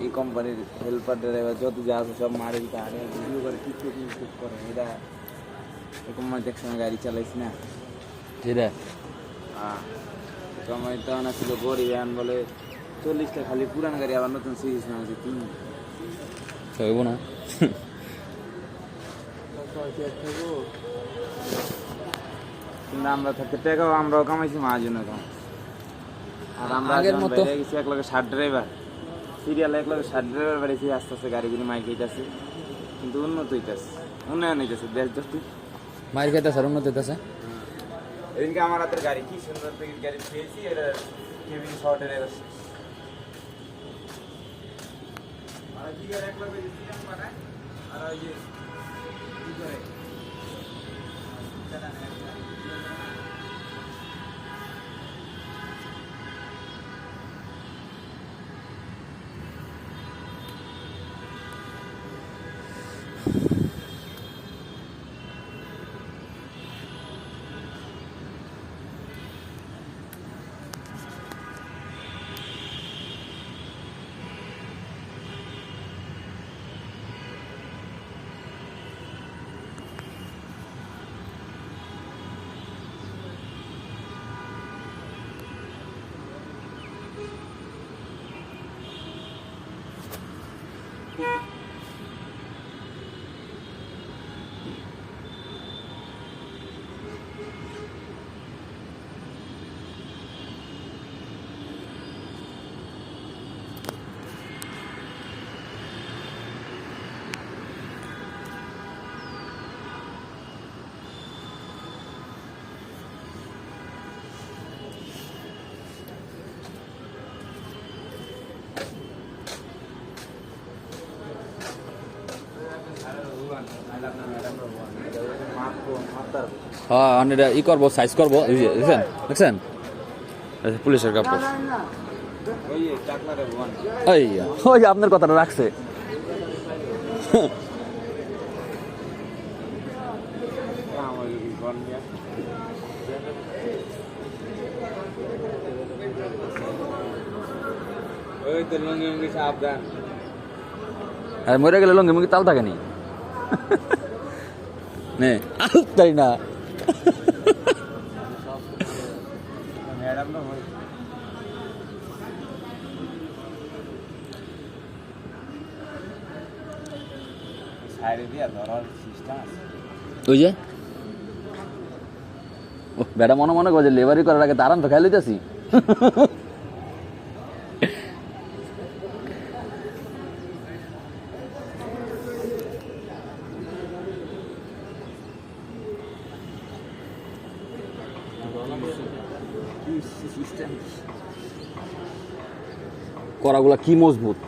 এই কোম্পানির helper driver যত যা আছে সব মারে দিতে আরে ভিডিও করে টিকটক করে এরা এরকম একসঙ্গে গাড়ি চালাইছি না যেটা হ্যাঁ সময় তো না ছিল গরিব এখন বলে 40টা খালি পুরান গাড়ি আবার নতুন সিরিজ না হচ্ছে 3 হইব না কিন্তু আমরা থাকতে টাকাও আমরাও কামাইছি মহাজনও কামাই আর আমরা আগের মতো গেছি এক লগে 60 ড্রাইভার সিরিয়াল এক লগে 60 ড্রাইভার বাড়িছি আস্তে আস্তে গাড়িগুলি মাইক হইতেছে কিন্তু উন্নত হইতেছে উন্নয়ন হইতেছে দেশ দশটি মাইর খাইতেছে আর উন্নত হইতেছে এদিনকে আমার হাতের গাড়ি কি সুন্দর থেকে গাড়ি পেয়েছি এটা কেবিন শর্টের এর আর কি করে এক লগে দিলাম মানে আর ওই যে কি করে হ্যাঁ এটা ই করবো সাইজ করবো দেখছেন দেখছেন পুলিশের কাপড় এই ওই যে আপনার কথাটা রাখছে আর মরে গেলে লঙ্গি মুঙ্গি তাল থাকে নি নে তাই না ওই যে ও বেটা মনে মনে করে লেবারি করার আগে তারান তো খাই লইতেছি করাগুলা কি মজবুত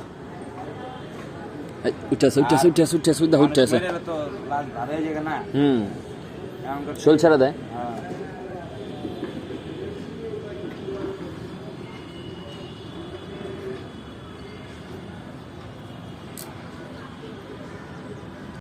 উঠেছে উঠেছে উঠেছে উঠেছে উঠেছে উঠেছে শোল ছেড়ে দেয়